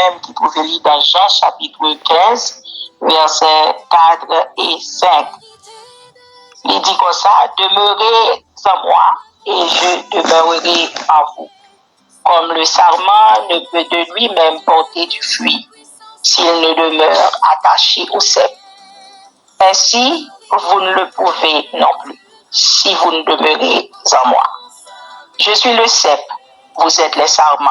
nous-mêmes qui trouvons dans Jean chapitre 15, versets 4 et 5. Il dit comme ça, demeurez en moi et je demeurerai en vous. Comme le sarment ne peut de lui-même porter du fruit s'il ne demeure attaché au cep. Ainsi, vous ne le pouvez non plus si vous ne demeurez en moi. Je suis le cep, vous êtes les sarments.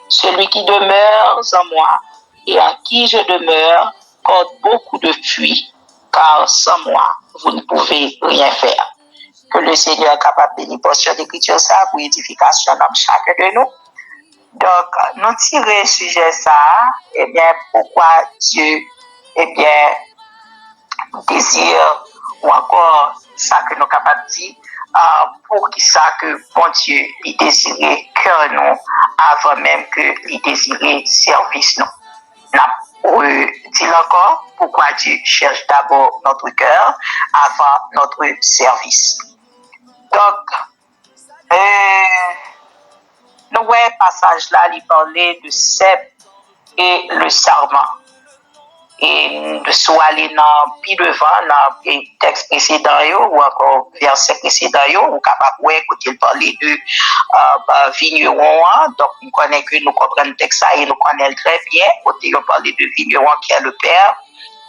Celui qui demeure en moi et en qui je demeure porte beaucoup de fruits, car sans moi, vous ne pouvez rien faire. Que le Seigneur est capable de bénir portion d'écriture ça pour édification dans chacun de nous. Donc, nous tirer sujet ça, eh bien, pourquoi Dieu, eh bien, désire, ou encore ça que nous sommes capables de dire, pour qui ça que bon Dieu, il désirait cœur nous, avant même que il désirait service nous. Dis encore, pourquoi Dieu cherche d'abord notre cœur avant notre service. Donc, nous voyons passage là, il parlait de cep et le sarment. Et de soit aller dans plus devant, dans le texte précédent, ou encore verset précédent, ou capable de écouter il parler de vigneron. Donc, nous connaissons que nous comprenons le texte et nous connaissons très bien. Côté, on parle de vigneron qui est le Père,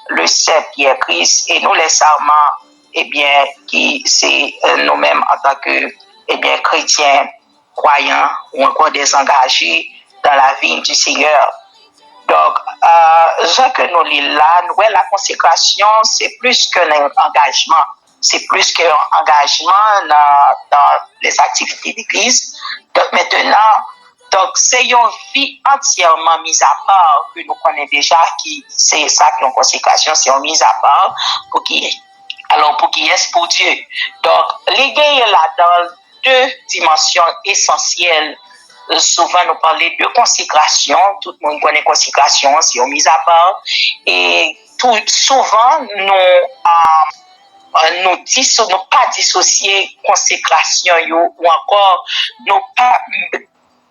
le cep qui est Christ, et nous, les sarments, eh bien, qui c'est nous-mêmes en tant que, eh bien, chrétiens, croyants, ou encore désengagés dans la vie du Seigneur. Donc, ce que nous lisons là, la consécration, c'est plus qu'un engagement. C'est plus qu'un engagement dans les activités d'église. Donc, maintenant, c'est une vie entièrement mise à part que nous connaissons déjà, qui c'est ça qui est une consécration, c'est une mise à part pour qui est pour Dieu. Donc, l'idée est là dans deux dimensions essentielles. Souvent, nous parlons de consécration. Tout le monde connaît consécration, c'est une mise à part. Et souvent, nous pas dissocier consécration ou encore nous pas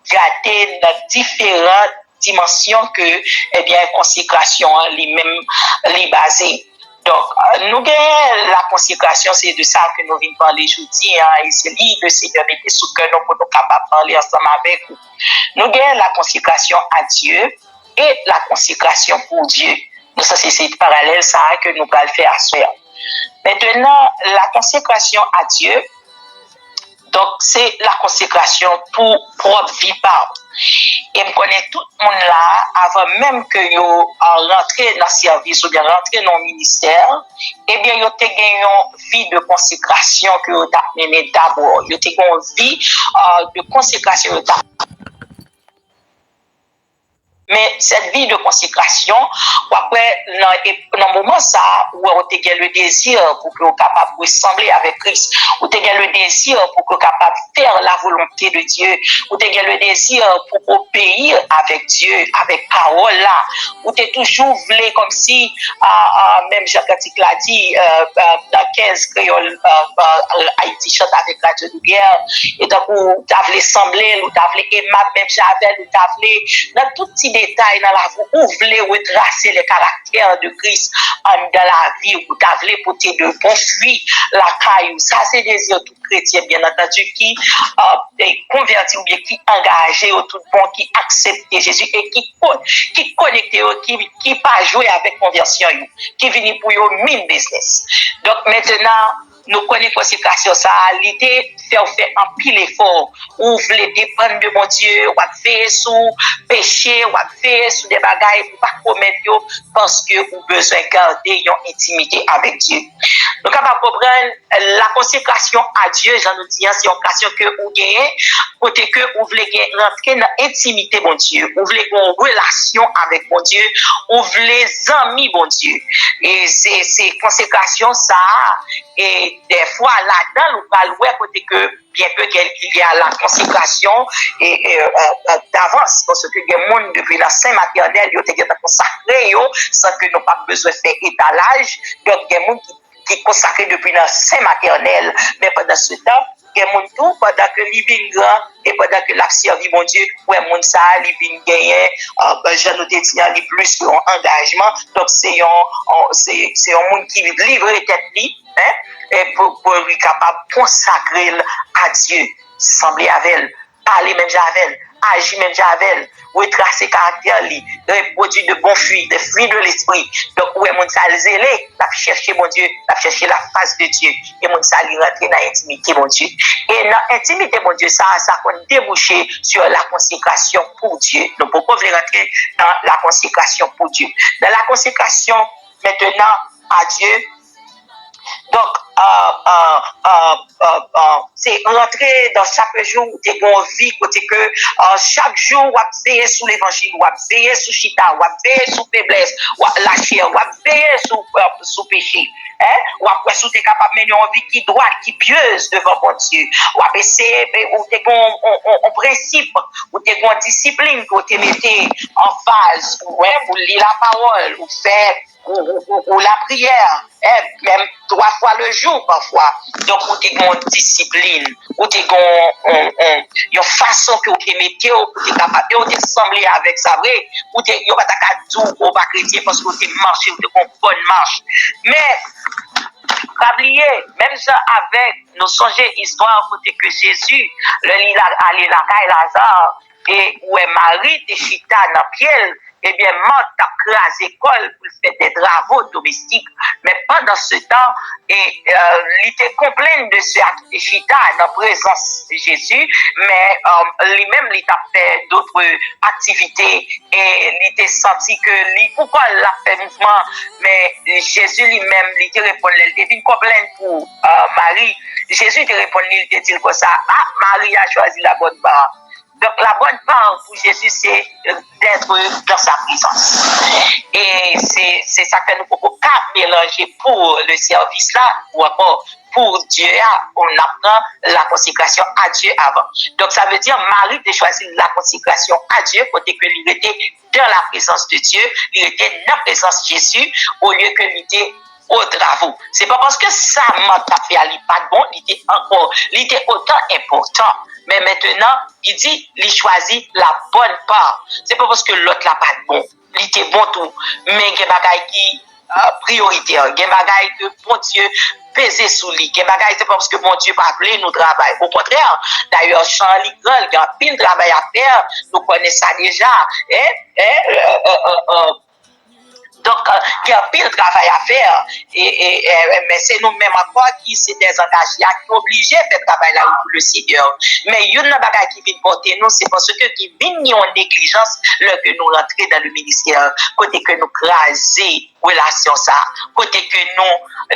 garder dans différentes dimensions que, eh bien, consécration, les basée. Donc, nous gagnons la consécration, c'est de ça que nous venons parler aujourd'hui, et c'est le Seigneur mettait sous que nous sommes capables de parler ensemble avec vous. Nous gagnons la consécration à Dieu et la consécration pour Dieu. Donc, ça, c'est parallèle, ça, que nous allons faire à soi. Maintenant, la consécration à Dieu, donc, c'est la consécration pour propre vie par. Et je connais tout le monde là, avant même que yo rentré dans le service ou bien rentré dans le ministère, eh bien, yo te gagné une vie de consécration que yo t'a mené d'abord. Yo te gagné une vie de consécration. Mais cette vie de consécration, après, dans le moment ça, où on a le désir pour que vous capable de ressembler avec Christ, où on a le désir pour que vous capable de faire la volonté de Dieu, où on a le désir pour obéir avec Dieu, avec parole là, où tu toujours voulu comme si, même Jacques Attic l'a dit, dans 15 créoles, Haïti chante avec Radio Lumière, et donc, où tu as voulu sembler, où tu as voulu aimer, même Javel, où tu as voulu, dans tout petit détail dans la vie, où vous voulez retracer les caractères de Christ dans la vie, où vous voulez porter de bons fruits, la caillou. Ça, c'est des yeux tout chrétiens, bien entendu, qui est converti ou bien qui engagé au tout bon, qui accepte Jésus et qui connecté, qui pas jouer avec conversion, qui vient pour eux même business. Donc maintenant, nous connaissons consécration ça, l'idée faire un pile effort, ou vous voulez dépendre de mon Dieu, ou faire sous péché, ou faire sous des bagailles pour pas commettre parce que vous avez besoin de garder une intimité avec Dieu. Donc, capable de comprendre la consécration à Dieu, j'en dis, c'est une occasion que vous gagnez, côté que vous voulez rentrer dans l'intimité, mon Dieu, vous voulez une relation avec mon Dieu, vous voulez amis, mon Dieu. Et c'est consécration ça, et des fois là-dedans, nous parlons côté que bien peu qu'il y a la consécration et d'avance, parce que les gens depuis la Saint maternelle, ils ont été consacrés sans que nous pas besoin de faire étalage. Donc, il y a des gens qui sont consacrés depuis la Saint maternelle, mais pendant ce temps, gen moun tout pendant que li vin grand et pendant que l'a servi mon Dieu, ouais moun ça li vin gagner Jean nous te dit li plus un engagement. Donc c'est un monde qui livre tête li, hein, et pour lui capable consacrer à Dieu, sembler avec elle, parler même avec elle, agir même avec elle, retracer caractère li, produire de bons fruits, des fruits de l'esprit. Donc ouais mon ça zélé, la chercher mon Dieu, la chercher la face de Dieu et mon ça li rentrer dans l'intimité mon Dieu. Et dans l'intimité mon Dieu ça qu'on déboucher sur la consécration pour Dieu. Donc pourquoi vous rentrer dans la consécration pour Dieu? Dans la consécration maintenant à Dieu. Donc, c'est rentrer dans chaque jour où tu es en vie, côté que chaque jour, on va veiller sur l'évangile, on va veiller sur chita, on va veiller sur faiblesse, la chair, on va veiller sur péché. Hein? Ou après, si tu es capable de mener une vie qui droite, qui pieuse devant mon Dieu. Ou après, ou tu es en principe, ou tu es en discipline, que tu mets en phase, ou lire la parole, ou faire ou la prière, hein, même 3 fois le jour parfois. Donc, ou tu as une discipline, ou tu as une façon que tu mettez, ou tu es capable de t'assembler avec ça, vrai, ou tu n'as pas de ou pas chrétien parce que tu marches, ou tu as une bonne marche. Mais, oublier, même ça avec nos songes histoire, côté que Jésus, le lit allé la caille Lazare, et où est Marie, de chita dans pied, eh bien, Marthe a crasé l'école pour faire des travaux domestiques. Mais pendant ce temps, il était complet de ce acte de chita dans la présence de Jésus, mais lui-même, il a fait d'autres activités et il était senti que pourquoi il a fait mouvement, mais Jésus lui-même, il te répond, il était complet pour Marie. Jésus te répond, il te dit comme ça, Marie a choisi la bonne part. Donc, la bonne part pour Jésus, c'est d'être dans sa présence. Et c'est ça que nous pouvons pas mélanger pour le service là, ou encore pour Dieu, on apprend la consécration à Dieu avant. Donc, ça veut dire, Marie a choisi la consécration à Dieu, côté que il était dans la présence de Dieu, il était dans la présence de Jésus, au lieu que il était aux travaux. C'est pas parce que ça m'a fait aller pas bon, il était autant important. Mais maintenant, il dit, il choisit la bonne part. C'est pas parce que l'autre n'a pas de bon. Il était bon tout. Mais il y a des choses qui prioritaires. Il y a des choses que bon Dieu peser sous lui. Il y a des choses c'est pas parce que bon Dieu pas appelé nous travail. Au contraire, d'ailleurs, Charles Grand, il y a un pile de travail à faire. Nous connaissons ça déjà. Donc, il y a un pile de travail à faire. Mais c'est nous-mêmes encore qui sommes des engagés, qui sont obligés de faire le travail là pour le Seigneur. Mais il y a une chose qui vient porter nous, c'est parce que qui vient en négligence lorsque nous rentrons dans le ministère. Côté que nous crasons relation ça. Côté que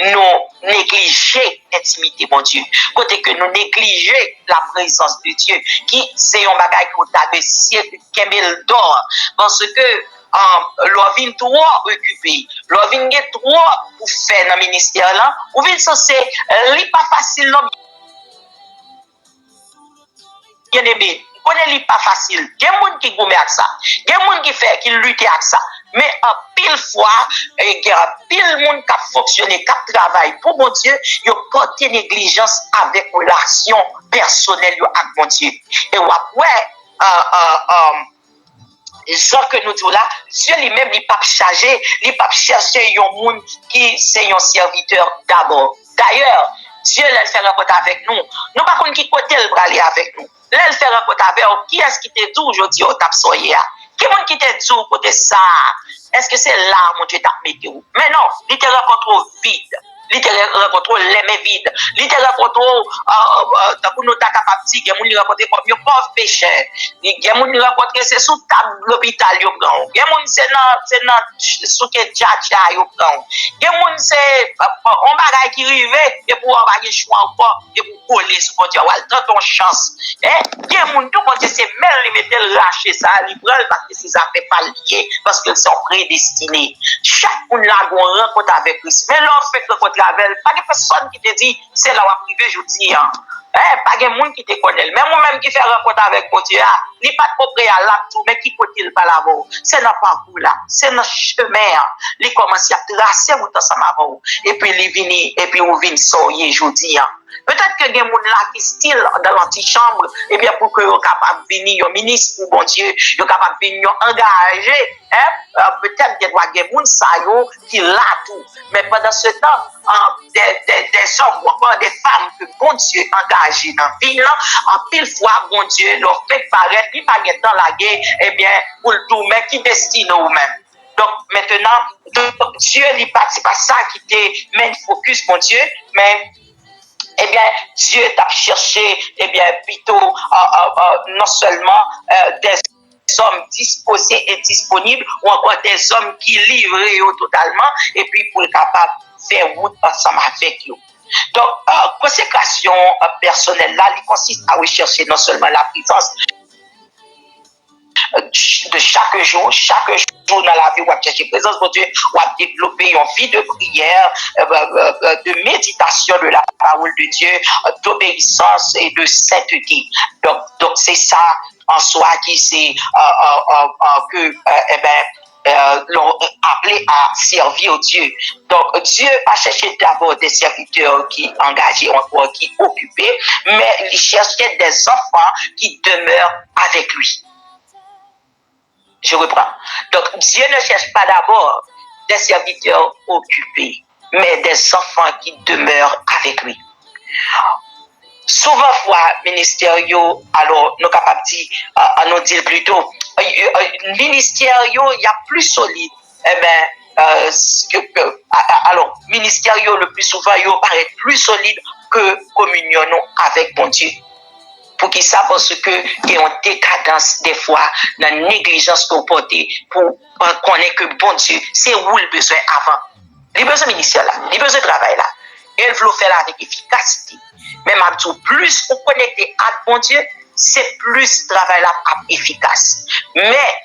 nous négligeons l'intimité, mon Dieu. Côté que nous négligeons la présence de Dieu. Qui c'est un bagage qui est de siècle, qui est d'or. Parce que l'on vient trop occupé, l'on vient trop pour faire dans le ministère là, ou vient censé, c'est pas facile non. Bien aimé, on connaît pas facile. Il y a des gens qui goûtent à ça, il y a des gens qui fait qui luttent avec ça. Mais en pile fois, il y a pile monde qui a fonctionné, qui a travaillé pour mon Dieu, ils ont porté négligence avec relation personnelle avec mon Dieu. Et après, gens que nous disons là, Dieu lui-même, il n'est pas chargé, il n'est pas chercher un monde qui c'est un serviteur d'abord. D'ailleurs, Dieu l'a fait rencontre avec nous. Nous pas qu'on qui côté le braler avec nous. L'a fait rencontre avec nous. Qui est-ce qui te dit aujourd'hui au tap soyer? Qui est-ce qui te dit côté ça? Est-ce que c'est là mon Dieu t'a mis? Mais non, il te rencontre vide. Il te rencontre les mains vides. Il te rencontre pour nous ta capable de dire, il rencontre comme un pauvre pécheur. Il rencontre c'est sous table l'hôpital yo prend. Il c'est dans sous que tchatcha yo prend. Il c'est on bagaille qui rive et pour avoir un choix encore et pour coller sur Dieu, voilà ton chance. Hein? Il y a monde tout c'est même il mettre lâcher ça, il prend parce que ça fait pas lié parce qu'ils sont prédestinés. Chaque monde là rencontre avec Christ. Mais l'on fait rencontre avec pas de personne qui te dit c'est là où privé je dis pas de monde qui te connaît même moi-même qui fait rencontre avec mon Dieu il pas de préalable tout mais qui côté le pas là-bas c'est dans parcours là c'est dans chemin il commence à tracer tout ensemble avant et puis il vient et puis on vient soyer je dis Peut-être que des gens là qui style dans l'antichambre, eh bien, pour que soient capables de venir, un ministre, pour bon Dieu, soient capables de venir engager, hein, peut-être qu'il y a des gens qui là tout. Mais pendant ce temps, des hommes ou encore des femmes que bon Dieu engagés dans la ville, en pile fois, bon Dieu, leur fait paraître, puis pas dans la guerre, eh bien, pour le tout, mais qui destine nous-mêmes. Donc maintenant, Dieu n'est pas ça qui te met focus, mon Dieu, mais eh bien, Dieu t'a cherché, eh bien, plutôt non seulement des hommes disposés et disponibles, ou encore des hommes qui livrent totalement, et puis pour être capable de faire route ensemble avec eux. Donc, consécration personnelle là, il consiste à rechercher non seulement la présence de chaque jour dans la vie, on va chercher présence de Dieu, on va développer une vie de prière, de méditation de la parole de Dieu, d'obéissance et de sainteté. Donc c'est ça en soi qui c'est que l'ont appelé à servir Dieu. Donc Dieu a cherché d'abord des serviteurs qui engagés, encore qui occupés, mais il cherchait des enfants qui demeurent avec lui. Je reprends. Donc, Dieu ne cherche pas d'abord des serviteurs occupés, mais des enfants qui demeurent avec lui. Souvent, fois, ministériaux, alors, nous capables de dire, nous dire plutôt, ministériaux, il y a plus solide, eh bien, alors, ministériaux, le plus souvent, il paraît plus solide que communion avec mon Dieu. Pour qu'ils savent parce que il y a une décadence des fois dans la négligence qu'on porte pour connaître que bon Dieu, c'est où le besoin avant. Les besoins ministériels là, les besoins de travail là, et il faut faire avec efficacité. Même à tout plus on connecter à bon Dieu, c'est plus travail là efficace. Mais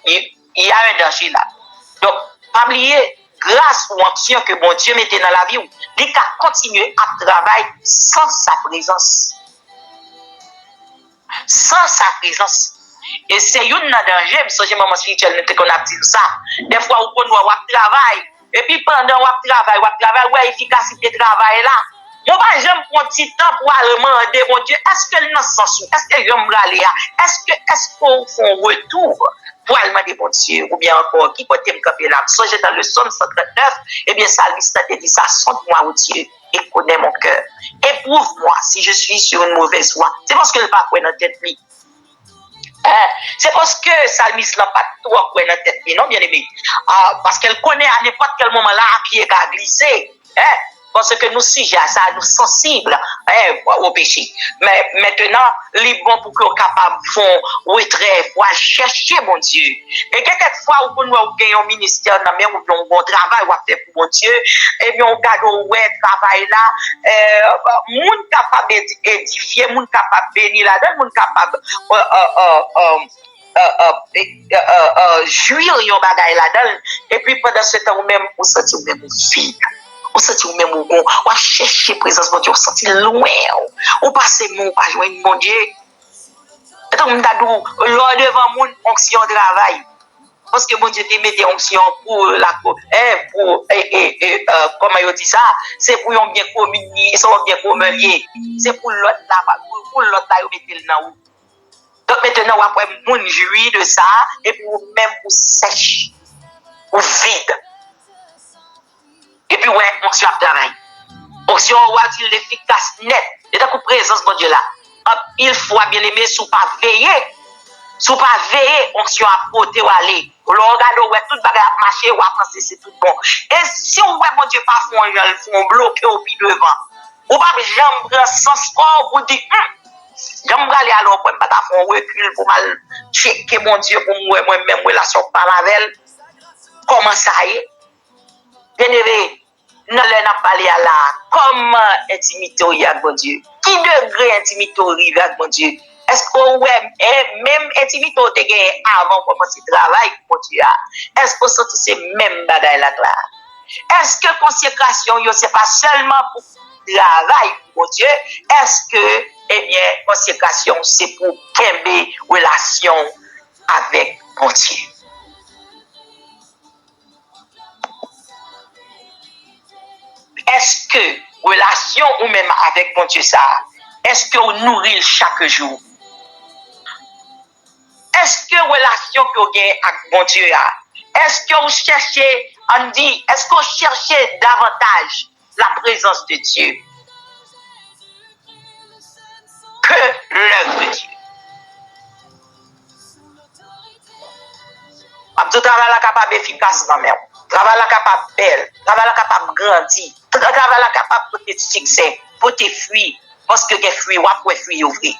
il y a un danger là. Donc, pas oublier, grâce aux actions que bon Dieu mettait dans la vie, il a continué à travailler sans sa présence. Sans sa présence. Et c'est une danger, parce que j'ai moment spirituel, qu'on a dit ça. Des fois, on travaille, et puis pendant on travaille, ouais, efficacité de travail là. Moi, j'aime mon petit temps pour demander, mon Dieu, est-ce que le sens, est-ce que j'aime aller là, est-ce qu'on fait un retour pour aller demander, mon Dieu, ou bien encore, qui peut me camper là. Si j'ai dans le psaume 139, eh bien, ça lui te dit ça, sonde-moi, mon Dieu, et connais mon cœur. Éprouve-moi si je suis sur une mauvaise voie. C'est parce que le pas dans la tête, lui. C'est parce que Salmis n'a pas trop dans la tête, non, bien aimé. Parce qu'elle connaît à n'importe quel moment là, à pied qu'à glisser. Parce que nous sujets à ça, nous sensibles au péché. Mais maintenant, les bons pour qu'on capable de faire retrait, pour chercher mon Dieu. Et quelquefois, on peut nous gagner un ministère, mais on a un bon travail, on va faire pour mon Dieu. Et bien, on garde un travail là. Moun capable d'édifier, moun capable de bénir là-dedans, moun capable jouir yon bagay là-dedans. Et puis, pendant ce temps, même, on sentit même vide. On sentit même on chercher présence de Dieu, on sentit loin. On passe mon pas joindre mon Dieu. Et donc on t'a dit lors devant mon onction travail. Parce que mon Dieu te mette onction pour la pour comment il dit ça, c'est pour un bien communier, c'est un bien communier. C'est pour l'autre là pour l'autre là mettre le dans. Donc maintenant après mon jouir de ça et puis même pour sèche ou vide. Et puis, ouais, onction à travail. Onction, on va dire l'efficace net. Et donc, présence, mon Dieu, là. Il faut, bien aimé, sous pas veiller. Sous pas veiller, onction à porter ou aller. On regarde, ouais, tout bagage à marcher, ou à penser, c'est tout bon. Et si on voit, mon Dieu, pas font bloquer au pied devant. Ou pas, j'aime sens fort pour dire, j'aime aller alors, pour pas faire un recul, pour mal checker, mon Dieu, pour moi-même, relation par avec. Comment ça y est? Bien aimé, nous n'avons pas parlé à là. Comment intimité avec mon Dieu? Qui degré intimité avec mon Dieu? Est-ce que même intimité te gagné avant de commencer le travail, mon Dieu? Est-ce que c'est ces mêmes bagailles là? Est-ce que consécration, ce n'est pas seulement pour le travail, mon Dieu? Est-ce que, eh bien, consécration, c'est pour qu'aimer relation avec mon Dieu? Est-ce que relation ou même avec bon Dieu ça, est-ce que vous nourrissez chaque jour? Est-ce que relation que vous avez avec bon Dieu, est-ce que vous cherchez, on dit, est-ce que vous cherchez davantage la présence de Dieu que l'œuvre de Dieu? Le travail est capable efficace dans le travail est capable belle, le travail est capable grandir, le travail est capable de succès, pour te fuir, parce que les fruits, ou après fruits ouvrir.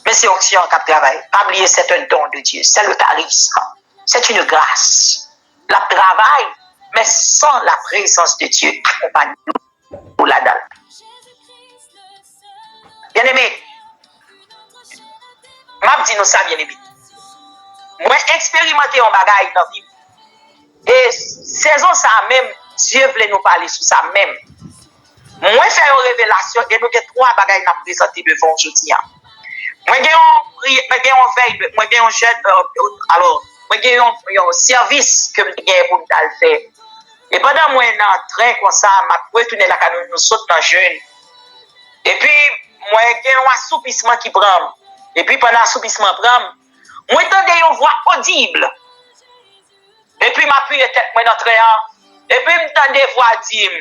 Mais c'est option qui travaille. Pas oublier, c'est un don de Dieu, c'est le charisme, c'est une grâce. Le travail, mais sans la présence de Dieu, accompagne-nous pour la dalle. Bien aimé, je dis nous ça, bien aimé. Moi, expérimenter un bagage dans la vie. Et saison ça même, Dieu voulait nous parler sur ça même. Moi, faire une révélation et nous avons trois bagages à présenter devant aujourd'hui. Moi, j'ai un jeune, alors, moi, j'ai un service que je pour me faire. Et pendant moi, je suis en train comme ça, je retourner la canne, nous sautons dans le jeune. Et puis, moi, j'ai un assoupissement qui prend. Et puis, pendant l'assoupissement prend, moi, j'ai une voix audible. Et puis, ma fille tête moi dans et puis, je des voix dire,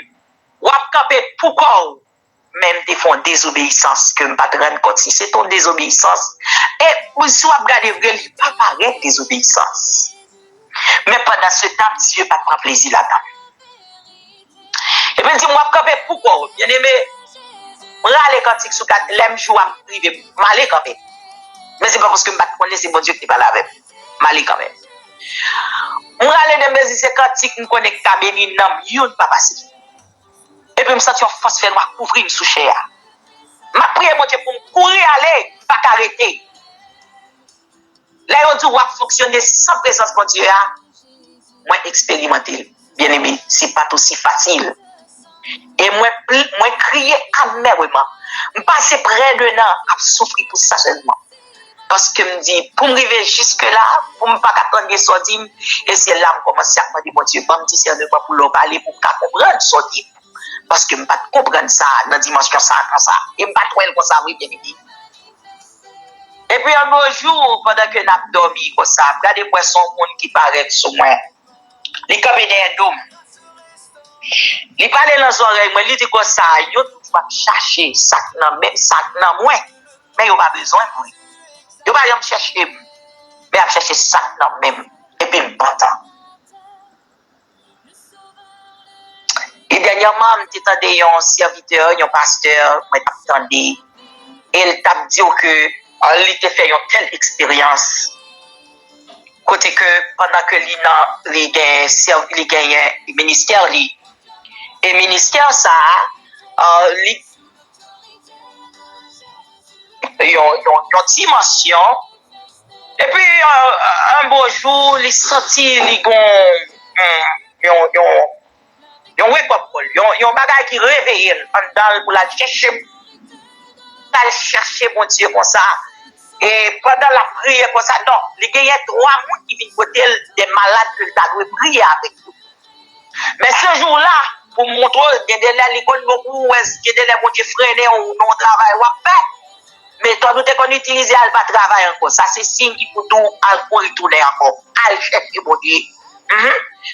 ou à camper pourquoi même des fonds désobéissance que je ne pas rendre compte si c'est ton désobéissance. Et vous soit regarder vrai, il pas paraître désobéissance. Mais pendant ce temps, Dieu pas prendre plaisir là-dedans. Et puis, dis-moi, camper pourquoi, bien aimé, je vais aller quand sur 4, l'aime jouer à privé, je vais aller quand même. Mais c'est pas parce que je ne connais pas, c'est bon Dieu qui parle avec moi. Je vais aller quand même. Je vais aller dans mes musiques cantiques, je connecte à Bénin, je ne pas passer. Et puis, je me sens force faire couvrir sous chair. Je prie mon Dieu pour me courir aller, pas arrêter. Là, on dit, on va fonctionner sans présence de Dieu. Moi, expérimenter, bien aimé, ce n'est pas aussi facile. Et moi, crier amèrement. Je passe près de an à souffrir pour ça seulement. Parce que je me dis, pour me arriver jusque-là, pour ne pas attendre que ça dit, et c'est là que je commence à me dire, mon Dieu, je me dis, c'est de quoi pour leur parler, pour comprendre ça dit. Parce que je ne peux pas comprendre ça dans la dimension ça, comme ça. Et je ne peux pas trouver comme ça, oui, bien aimé. Et puis un beau jour, pendant que je dormi comme ça, regardez moi son monde qui paraît sur moi. Il comme un dôme. Il parle dans les oreilles, moi, il dit comme ça, il va chercher sac dans même sac dans moi. Mais il n'a pas besoin de moi. Il va pas me chercher, mais il va chercher sac dans même. Et puis il me battant. Et dernièrement, je m'entendais un serviteur, un pasteur, je m'entendais. Et il t'a dit que il t'a fait une telle expérience. Côté que pendant que il gagne le ministère, et le ministère, ça, il y a une dimension. Et puis, un beau jour, il sentit, il y a un wake-up call, il y a un bagage qui réveille pour la chercher mon Dieu comme ça. Et pendant la prière comme ça, non, il y a 3 mois qui viennent côté des malades que tu dois prier avec nous. Mais ce jour-là, pour montrer, il y a des gens qui connaissent beaucoup, il y a des gens qui freinent ou non travail ou fait. Mais toi, nous t'es utilisé à pas travailler encore. Ça, c'est signe qu'il faut tout retourner encore. Al chercher mon Dieu.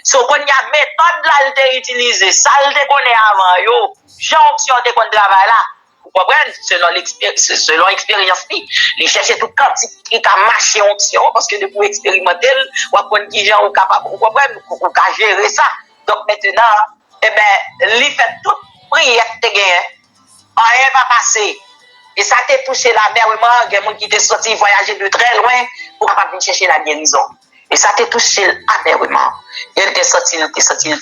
So, quand il y a méthode là, il t'a utilisé, ça, il te connaît avant, yo. J'ai option de qu'on travaille là. Vous comprenez? Selon l'expérience, il cherche tout quantité qui a marché en option parce que pour expérimenter, ou apprendre qui gens sont capables, vous comprenez? Vous pouvez gérer ça. Donc maintenant, eh bien, il fait toute prière que tu gagnes. Rien va passer. Et ça t'a touché la mer, vraiment, il y a des gens qui sont sortis voyager de très loin pour venir chercher la guérison. Et ça t'a touché amèrement. Il t'a sorti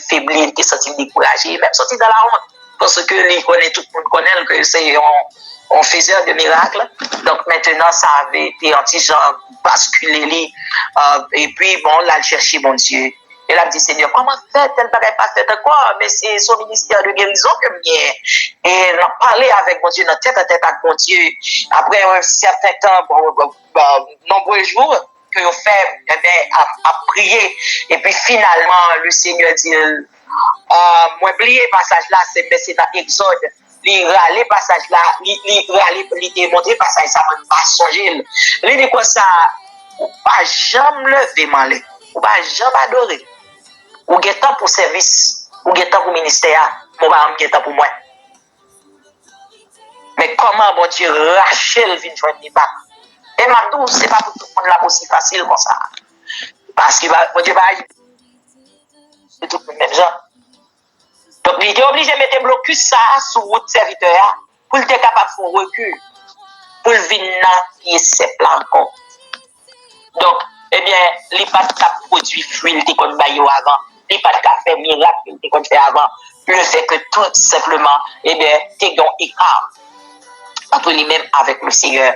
faibli, il t'a sorti découragé, même sorti dans la honte. Parce que tout le monde connaît que c'est un faiseur de miracles. Donc maintenant, ça avait été anti-genre basculé. Et puis, bon, là, il cherchait mon Dieu. Et là, il dit, Seigneur, comment faire? Elle ne paraît pas faire de quoi? Mais c'est son ministère de guérison que j'ai. Et il a parlé avec mon Dieu, dans tête à tête avec mon Dieu. Après un certain temps, nombreux jours, que vous fait à prier. Et puis finalement, le Seigneur dit, moi, oublié le passage là, c'est dans Exode. li râler passage là, li râler, li démontrer passage ça même pas songer. Li dit quoi ça, ou pas jamais lever malé, ou pas jamais adorer. Ou gen temps pour service, ou gen temps pour ministère, mon pas gen temps pour moi. Mais comment bon Dieu Rachel vient joindre les bacs? Et Mabdou, c'est pas pour tout le monde là aussi facile comme ça. Parce que bon Dieu va c'est tout le même genre. Donc, il était obligé de mettre un blocus ça sur votre serviteur pour être capable de faire recul, pour venir dans le simple encore. Donc, eh bien, il n'y a pas de produit fruit, il était comme baillot avant. Il n'y a pas de café miracle, il était comme fait avant. Le fait que tout simplement, eh bien, tu as un écart entre lui-même avec le Seigneur.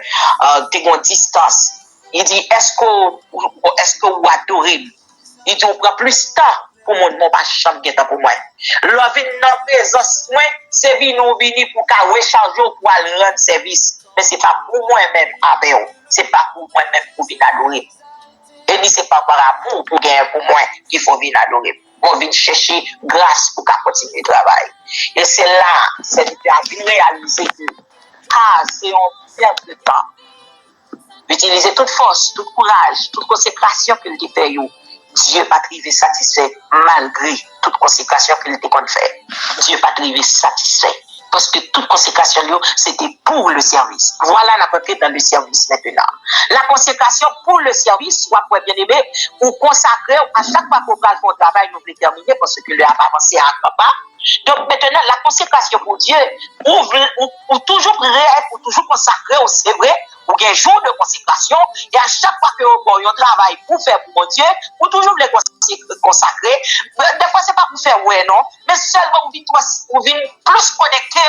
Tu as une distance. Il dit, est-ce que vous adorez? Il dit, on prend plus de temps pour mon pas chambre pour moi. L'envie dans présence, moi, c'est venir pour qu'à recharger pour aller rendre service. Mais ce n'est pas pour moi-même avec vous. Ce n'est pas pour moi-même pour venir adorer. Et ni c'est pas par amour pour gagner pour moi qu'il faut venir adorer. On vient chercher grâce pour continuer le travail. Et c'est là, c'est de réaliser que c'est un perte de temps. Utiliser toute force, tout courage, toute consécration qu'il te fait. Dieu va te satisfait malgré toute consécration qu'il te fait. Dieu va te satisfait. Parce que toute consécration, c'était pour le service. Voilà, on a entré dans le service maintenant. La consécration pour le service, soit pour bien aimé, ou consacrer à chaque fois qu'on va faire un travail, nous pouvons terminer parce que le a avancé à papa. Donc maintenant, la consécration pour Dieu, ou toujours prêt, pour toujours consacrer, c'est vrai, ou un jour de consécration, et à chaque fois que vous travail pour faire pour mon Dieu, vous toujours les consacrer. Des fois, c'est pas pour faire ouais, non, mais seulement vous venez plus connecté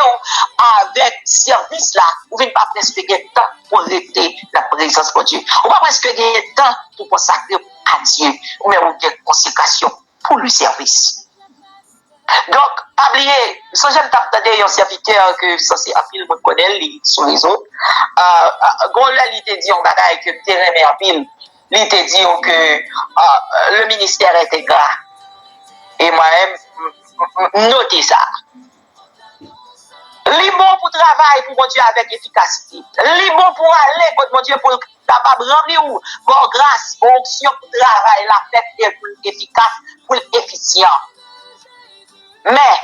avec service là, vous venez pas presque gagner temps pour arrêter la présence de Dieu. On va presque gagner temps pour consacrer à Dieu, mais vous avez consécration pour le service. Donc, pas oublier, si j'aime t'attendre un serviteur que ça c'est à pile, je connais, sur les autres. Là, il te dit en bagaille que terrain est à pile. Il te dit que le ministère était gras. Et moi-même, notez ça. Les bon pour travailler pour mon Dieu avec efficacité. Les bon pour aller contre mon Dieu pour capable remplir ou pour grâce, pour option pour travailler la fête pour efficace, pour efficient. Mais,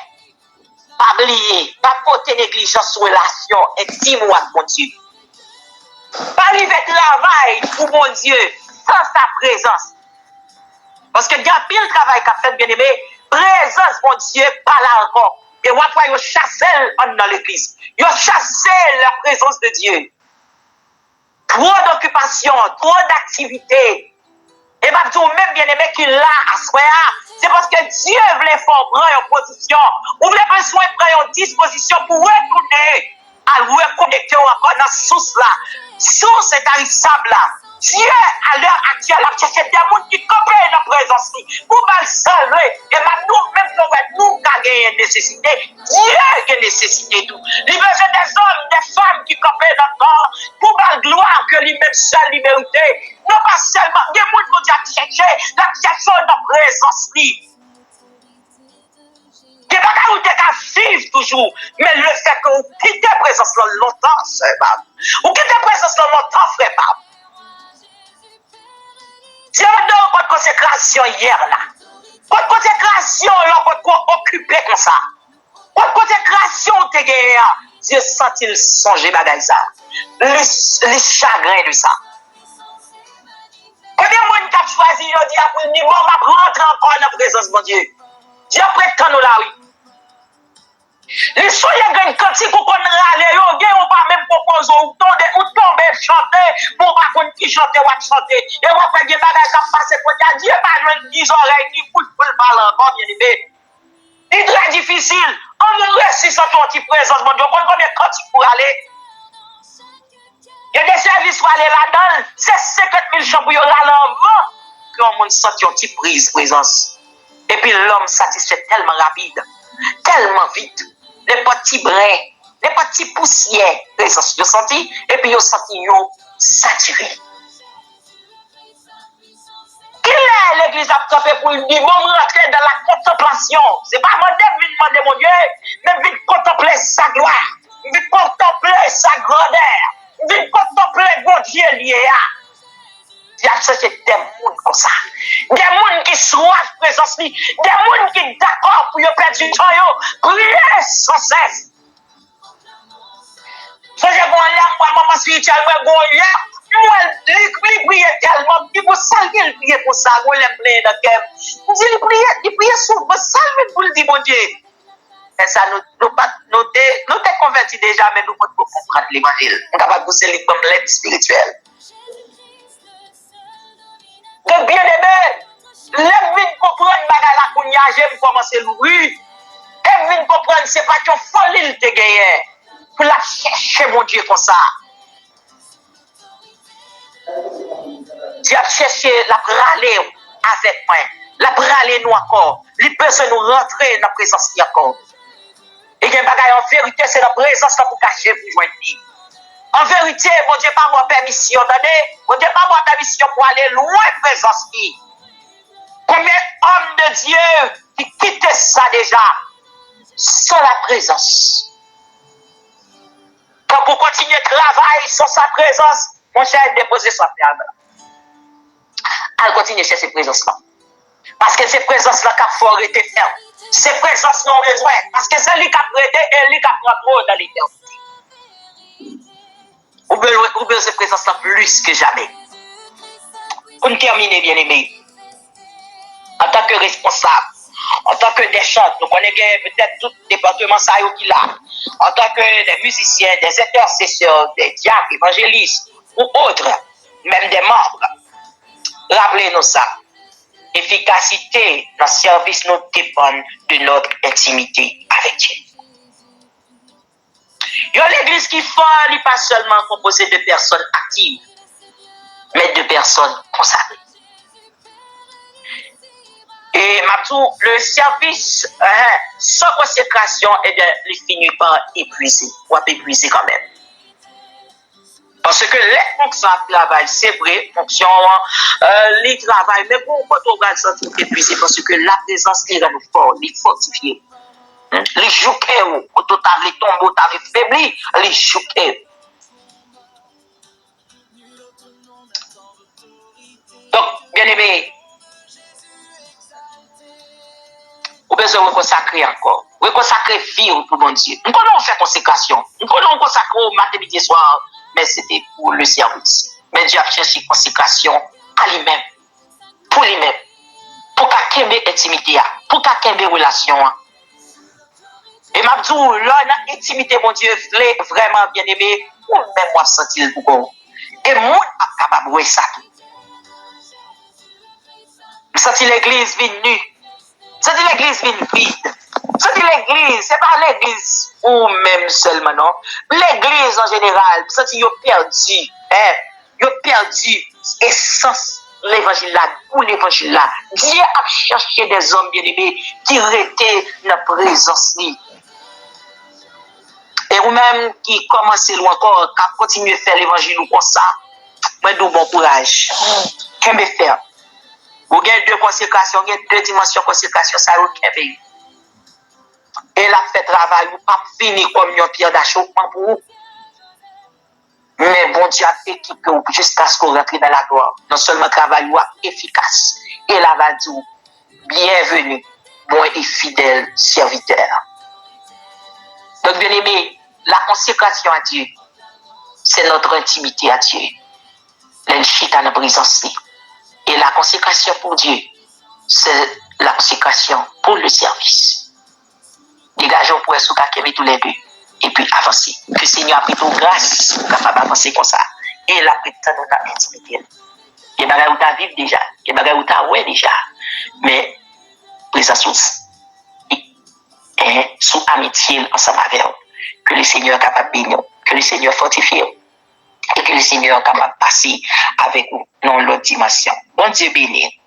pas oublier, pas porter négligence sur relation intime avec mon Dieu. Pas arriver travail pour mon Dieu sans sa présence. Parce que il y a pile travail qu'a fait, bien aimé, présence, mon Dieu, pas là encore. Et moi, il chasse dans l'église. Il chasse la présence de Dieu. Trop d'occupation, trop d'activités. Et bien, tout même bien aimé qu'il l'a à soi, c'est parce que Dieu voulait faire prendre une position, ou voulait besoin de prendre une disposition pour retourner à reconnecter encore dans la source là. Source est tarissable là. Dieu, à l'heure actuelle, a cherché des gens qui copaient dans la présence pour mal salver. Et maintenant, même si nous avons une nécessité, Dieu a une nécessité tout. Il veut des hommes, des femmes qui copaient dans le temps pour mal gloire que lui-même seul lui méritait. Non pas seulement, des gens qui ont cherché, la cherche dans la présence. Il n'y a pas qu'à vivre toujours, mais le fait que vous quittez la présence longtemps, c'est pas. Vous quittez la présence longtemps, frère, pas. Dieu donne votre consécration hier là. Votre consécration là, votre occupé comme ça. Votre consécration te gagné. Dieu sent-il songer bagay ça. Les chagrins de ça. Combien de monde qui a choisi, il dit après le niveau, on va rentrer encore dans la présence de mon Dieu. Dieu prête nous là, oui. Les soyez gagnent quand ils qu'on râler, on pas même proposer ou tomber chanter pour pas qu'on qui chanter ou chanter. Et on va faire des bagages à passer pour dire Dieu pas de 10 oreilles ni pour parler encore bien aimé. C'est très difficile. On nous reste sans ton petit présence, mon Dieu. On connaît quand il pour aller. Il y a des services pour aller là-dedans. C'est 50 000 chambres pour y aller avant. Qu'on sent une petite présence. Et puis l'homme satisfait tellement rapide, tellement vite. Les petits brins, les petits poussières, présence, ils ont senti, et puis ils ont senti, ils ont saturé. Qu'il l'église a frappé pour lui dire, bon, rentrer dans la contemplation. C'est pas mon demander mon Dieu, mais vite contempler sa gloire, vite contempler sa grandeur, vite contempler mon Dieu lié à. Il y a cherché des gens comme ça. Des gens qui soivent présence, des gens qui sont d'accord pour perdre du temps, prier sans cesse. Ça, j'ai bon là, moi, maman spirituelle, moi, bon là, moi, il prie tellement, il faut saluer, il prie pour ça, moi, il aime plein de cœur. Il prie souvent, saluer pour le dire, mon Dieu. Et ça, nous t'es convertis déjà, mais nous ne pouvons pas comprendre l'évangile. Nous ne pouvons pas pousser les comme l'aide spirituelle. Donc, bien aimé, lève-vite comprendre la kounya, j'aime commencer à l'ouvrir. Lève-vite comprendre, c'est pas ton folie te gagné. Pour la chercher, mon Dieu, comme ça. Tu as cherché la praler avec moi. La praler nous encore. Les personnes nous rentrer dans la présence de encore. Et qu'il y a en vérité, c'est la présence pour cacher, pour joindre. En vérité, mon Dieu, pas moi permission, attendez. Mon Dieu, pas moi permission pour aller loin de présence. Combien d'hommes de Dieu qui quittent ça déjà sans la présence? Quand vous continuez de travailler sans sa présence, mon cher, déposez sa perle. Elle continue sur ces présence-là. Parce que ces présence-là qui faut arrêter de faire. Ces présence n'ont besoin. Parce que c'est lui qui a prêté et lui qui a pris trop dans l'éternité. Vous besoin ces présence-là plus que jamais. Pour nous terminer, bien aimé. En tant que responsable, en tant que des chants, nous connaissons peut-être tout le département ça qui là. En tant que des musiciens, des intercesseurs, des diacres, évangélistes ou autres, même des membres. Rappelez-nous ça. Efficacité dans le service nous dépend de notre intimité avec Dieu. Il y a l'église qui fait, n'est pas seulement composée de personnes actives, mais de personnes consacrées. Et Matou, le service sans consécration, il finit par épuiser, ou à épuiser quand même. Parce que les fonctions de travail, c'est vrai, fonction, les travail, mais pour quand on va se sentir épuisé, parce que la présence qui est nous fort, les fortifier. Les jouer, au total, les tombeaux, t'avais faibli, les jouer. Donc, bien aimé, vous besoin de consacrer encore. Vous consacrer vie pour mon Dieu. Nous connaissons faire consécration. Nous connaissons consacrer au matin, midi, soir, mais c'était pour le service. Mais Dieu a cherché consécration à lui-même, pour lui-même, pour qu'il y ait intimité, pour qu'il y ait relation. Et m'a dit, là, l'intimité, mon Dieu, vraiment bien aimé, ou même moi sentir le beaucoup. Et moi, je suis capable de ça. Je sens l'église venue. C'est de l'église vide. C'est de l'église, c'est pas l'église ou même seulement, non. L'église en général, c'est qu'ils ont perdu, ils ont perdu l'essence de l'évangile là, ou l'évangile là. Dieu a cherché des hommes bien-aimés qui étaient dans la présence. Et vous-même qui commencez loin encore, qui continuez à faire l'évangile comme ça, moi, de bon courage. Qu'est-ce que faire? Vous avez deux consécrations, vous avez deux dimensions de consécration, ça vous avez. Et la fait travail, vous pas fini comme une pierre d'achoppement pour vous. Mais bon Dieu a équipé jusqu'à ce qu'on rentre dans la gloire. Non seulement travail ou efficace. Et là va dire, bienvenue, bon et fidèle serviteur. Donc bien aimé, la consécration à Dieu, c'est notre intimité à Dieu. L'enchita dans la présence. Et la consécration pour Dieu, c'est la consécration pour le service. Dégageons pour être capable tous les deux. Et puis avancer. Que le Seigneur a pris toute grâce pour capable d'avancer comme ça. Et la prétend dans ta intimité. Il y a des choses où tu as vécu déjà. Il y a des choses où tu as ouais déjà. Mais, présence et sous amitié ensemble avec eux. Que le Seigneur est capable de bénir. Que le Seigneur fortifie. Et que le Seigneur est capable de passer avec vous dans l'autre dimension. Bon Dieu béni.